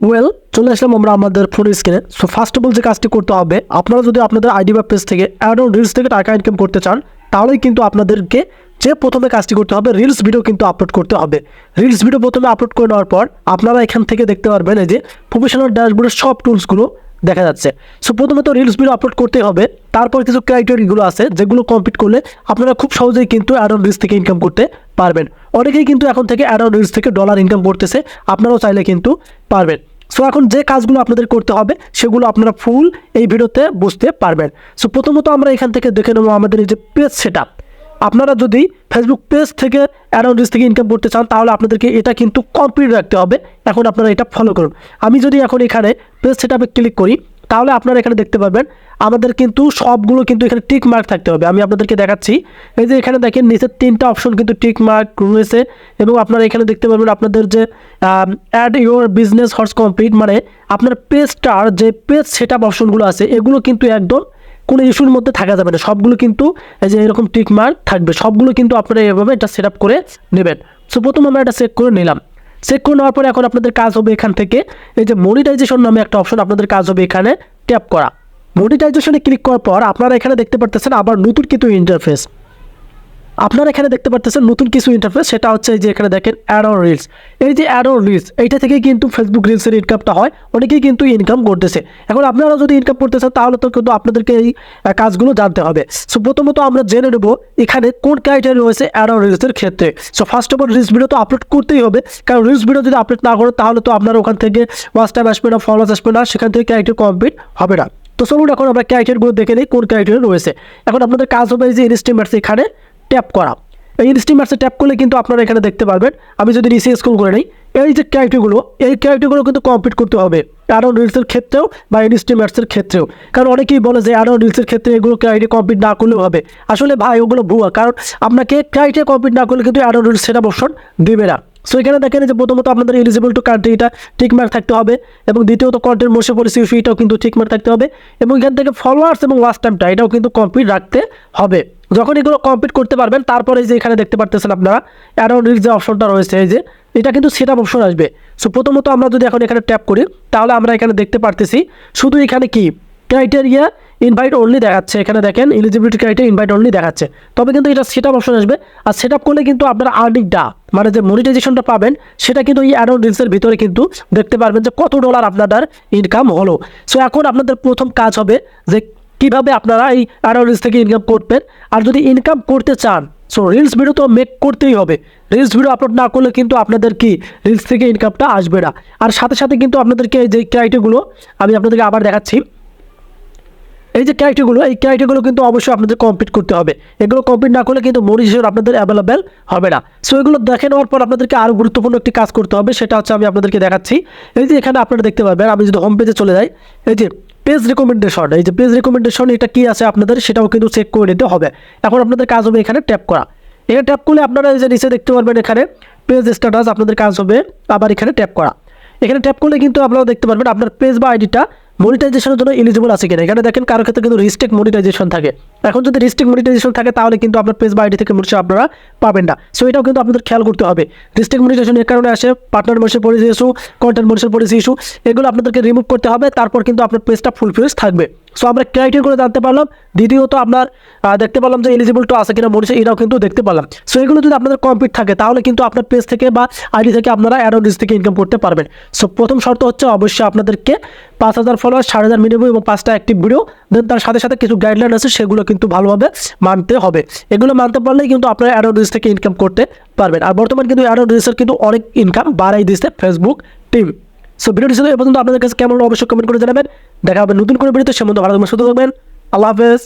Well, চলে আসলাম আমরা আমাদের ফোন স্ক্রিনে। সো ফার্স্ট অফ অল যে কাজটি করতে হবে, আপনারা যদি আপনাদের আইডি বা পেজ থেকে অ্যাড অন রিলস থেকে টাকা ইনকাম করতে চান, তাহলেই কিন্তু আপনাদেরকে যে প্রথমে কাজটি করতে হবে, রিলস ভিডিও কিন্তু আপলোড করতে হবে। রিলস ভিডিও প্রথমে আপলোড করে নেওয়ার পর আপনারা এখান থেকে দেখতে পারবেন এই যে প্রফেশনাল ড্যাশবোর্ডের সব টুলসগুলো দেখা যাচ্ছে। সো প্রথমে তো রিলস ভিডিও আপলোড করতেই হবে, তারপর কিছু ক্রাইটেরিয়াগুলো আছে যেগুলো কমপ্লিট করলে আপনারা খুব সহজেই কিন্তু অ্যাড অন রিলস থেকে ইনকাম করতে পারবেন। অনেকেই কিন্তু এখন থেকে অ্যাড অন রিলস থেকে ডলার ইনকাম করতেছে, আপনারাও চাইলে কিন্তু পারবেন। সো এখন যে কাজগুলো আপনাদের করতে হবে সেগুলো আপনারা ফুল এই ভিডিওতে বুঝতে পারবেন। সো প্রথমত আমরা এখান থেকে দেখে নেবো আমাদের এই যে পেজ সেটআপ। আপনারা যদি ফেসবুক পেজ থেকে অ্যাড অন রিলস থেকে ইনকাম করতে চান, তাহলে আপনাদেরকে এটা কিন্তু কমপ্লিট রাখতে হবে। এখন আপনারা এটা ফলো করুন। আমি যদি এখন এখানে পেজ সেটআপে ক্লিক করি, তাহলে আপনারা এখানে দেখতে পাবেন আমাদের কিন্তু সবগুলো কিন্তু এখানে টিক মার্ক থাকতে হবে। আমি আপনাদেরকে দেখাচ্ছি, এই যে এখানে দেখেন নিচে 3টা অপশন কিন্তু টিক মার্ক রয়েছে, এবং আপনারা এখানে দেখতে পাবেন আপনাদের যে অ্যাড ইউর বিজনেস হর্স কমপ্লিট, মানে আপনার পেজটার যে পেজ সেটআপ অপশনগুলো আছে এগুলো কিন্তু একদম কোনো ইস্যুর মধ্যে থাকা যাবে না। সবগুলো কিন্তু এই যে এরকম টিক মার্ক থাকবে, সবগুলো কিন্তু আপনারা এভাবে এটা সেট আপ করে নেবেন। সো প্রথমে আমরা এটা চেক করে নিলাম। চেক করে নেওয়ার পরে এখন আপনাদের কাজ হবে এখান থেকে এই যে মনিটাইজেশন নামে একটা অপশন, আপনাদের কাজ হবে এখানে ট্যাপ করা। মনিটাইজেশনে ক্লিক করার পর আপনারা এখানে দেখতে পারতেছেন আবার নতুন কিছু ইন্টারফেস। আপনারা এখানে দেখতে পারতেছেন নতুন কিছু ইন্টারফেস, সেটা হচ্ছে যে এখানে দেখেন অ্যাড অন রিলস। এই যে অ্যাড অন রিলস, এইটা থেকে কিন্তু ফেসবুক রিলসের ইনকামটা হয়, অনেকেই কিন্তু ইনকাম করতেছে। এখন আপনারা যদি ইনকাম করতে চান, তাহলে তো কিন্তু আপনাদেরকে এই কাজগুলো জানতে হবে। সো প্রথমত আমরা জেনে নেব এখানে কোন ক্রাইটেরিয়া রয়েছে অ্যাড অন রিলসের ক্ষেত্রে। So first of all reels video তো আপলোড করতেই হবে, কারণ রিলস ভিডিও যদি আপলোড না করেন তাহলে তো আপনার ওখান থেকে ওয়াচ টাইম আসবে না, ফলোয়ার্স আসবে না, সেখান থেকে ক্রাইটেরিয়া কমপ্লিট হবে না। তো চলুন এখন আমরা ক্রাইটেরিয়াগুলো দেখে নিই কোন ক্রাইটেরিয়া রয়েছে। এখন আপনাদের কাজ হবে এই যে ইনস্টিমেটস এখানে ট্যাপ করা। এই ইনস্টিমেটসে ট্যাপ করলে কিন্তু আপনারা এখানে দেখতে পারবেন, আমি যদি নিচে স্ক্রল করে নিই, এই যে ক্রাইটেরিয়াগুলো কিন্তু কমপ্লিট করতে হবে অ্যাড অন রিলসের ক্ষেত্রেও বা ইনস্টিমেটসের ক্ষেত্রেও। কারণ অনেকেই বলে যে অ্যাড অন রিলসের ক্ষেত্রে এগুলো ক্রাইটেরিয়া কমপ্লিট না করলেও হবে। আসলে ভাই ওগুলো ভুয়া, কারণ আপনাকে ক্রাইটেরিয়া কমপ্লিট না করলে কিন্তু ad on reels setup option দেবে না। সো এখানে দেখেন যে প্রথমত আপনাদের এলিজিবল টু কান্ট্রি এটা টিকমার্ক থাকতে হবে, এবং দ্বিতীয়ত কন্টেন্ট মোশন পলিসি ইস্যু এটাও কিন্তু টিকমার্ক থাকতে হবে, এবং এখান থেকে ফলোয়ার্স এবং ওয়াচ টাইমটা এটাও কিন্তু কমপ্লিট রাখতে হবে। যখন এগুলো কমপ্লিট করতে পারবেন, তারপরে যে এখানে দেখতে পারতেছেন আপনারা অ্যাড অন রিলস যে অপশনটা রয়েছে, এই যে এটা কিন্তু সেটআপ অপশন আসবে। সো প্রথমত আমরা যদি এখন এখানে ট্যাপ করি, তাহলে আমরা এখানে দেখতে পারতেছি শুধু এখানে কি ক্রাইটেরিয়া ইনভাইট অনলি দেখাচ্ছে। এখানে দেখেন এলিজিবিলিটি ক্রাইটেরিয়া ইনভাইট অনলি দেখাচ্ছে, তবে কিন্তু এটা সেটআপ অপশন আসবে। আর সেটআপ করলে কিন্তু আপনারা আর্নিংটা মানে যে মনিটাইজেশনটা পাবেন সেটা কিন্তু এই অ্যাড অন রিলসের ভিতরে কিন্তু দেখতে পারবেন যে কত ডলার আপনাদের ইনকাম হলো। সো এখন আপনাদের প্রথম কাজ হবে যে কীভাবে আপনারা এই অ্যাড অন রিলস থেকে ইনকাম করবেন। আর যদি ইনকাম করতে চান, সো রিলস ভিডিও তো মেক করতেই হবে। রিলস ভিডিও আপলোড না করলে কিন্তু আপনাদের কি রিলস থেকে ইনকামটা আসবে না। আর সাথে সাথে কিন্তু আপনাদেরকে এই যে ক্রাইটেরিয়াগুলো আমি আপনাদেরকে আবার দেখাচ্ছি, এই যে ক্রাইটেরিয়াগুলো কিন্তু অবশ্যই আপনাদের কমপ্লিট করতে হবে। এগুলো কমপ্লিট না করলে কিন্তু মনিটাইজেশন আপনাদের অ্যাভেলেবেল হবে না। সো এগুলো দেখে নেওয়ার পর আপনাদেরকে আরও গুরুত্বপূর্ণ একটি কাজ করতে হবে, সেটা হচ্ছে আমি আপনাদেরকে দেখাচ্ছি। এই যে এখানে আপনারা দেখতে পাবেন, আমি যদি হোম পেজে চলে যাই, এই যে পেজ রিকমেন্ডেশন, এই যে পেজ রিকমেন্ডেশন এটা কি আছে আপনাদের সেটাও কিন্তু চেক করে নিতে হবে। এখন আপনাদের কাজ হবে এখানে ট্যাপ করা। এখানে ট্যাপ করলে আপনারা এই যে নিচে দেখতে পারবেন এখানে পেজ স্ট্যাটাস, আপনাদের কাজ হবে আবার এখানে ট্যাপ করা। এখানে ট্যাপ করলে কিন্তু আপনারা দেখতে পারবেন আপনার পেজ বা আইডিটা মনিটাইজেশনের জন্য এলিজিবল আছে কিনা। এখানে দেখেন কারো ক্ষেত্রে কিন্তু রিস্ট্রিক্ট মনিটাইজেশন থাকে। এখন যদি রিস্ট্রিক্ট মনিটাইজেশন থাকে, তাহলে কিন্তু আপনার পেজ বা আইডি থেকে মোটেও আপনারা পাবেন না। সো এটাও কিন্তু আপনাদের খেয়াল করতে হবে। রিস্ট্রিক্ট মনিটাইজেশন এর কারণে আসে partner motion policy issue, content motion policy issue, এগুলো আপনাদেরকে রিমুভ করতে হবে, তারপর কিন্তু আপনার পেজটা ফুলফিল থাকবে। সো আমরা ক্রাইটেরিয়াগুলো জানতে পারলাম। দ্বিতীয়ত আপনার দেখতে পারলাম যে এলিজিবল টু আছে কিনা মনিটাইজেশন, এটাও কিন্তু দেখতে পারলাম। সো এগুলো যদি আপনাদের কমপ্লিট থাকে, তাহলে কিন্তু আপনার পেজ থেকে বা আইডি থেকে আপনারা অ্যাড অন রিলস থেকে ইনকাম করতে পারবেন। সো প্রথম শর্ত হচ্ছে অবশ্যই আপনাদেরকে 5000 ফলোয়ার, 5,000 মিনিমাম এবং 5টা অ্যাক্টিভ ভিডিও, দেন তার সাথে সাথে কিছু গাইডলাইন আছে সেগুলো কিন্তু ভালোভাবে মানতে হবে। এগুলো মানতে পারলেই কিন্তু আপনারা অ্যাড অন রিলস থেকে ইনকাম করতে পারবেন। আর বর্তমান কিন্তু অ্যাড অন রিলসের কিন্তু অনেক ইনকাম বাড়াই দিচ্ছে ফেসবুক টিম। সো ভিডিওটি ছিল এ পর্যন্ত। আপনাদের কাছে কেমন অবশ্যই কমেন্ট করে জানাবেন। দেখা হবে নতুন করে ভিডিওতে, সে মধ্যে ভালো থাকবেন, সুস্থ থাকবেন। আল্লাহ হাফেজ।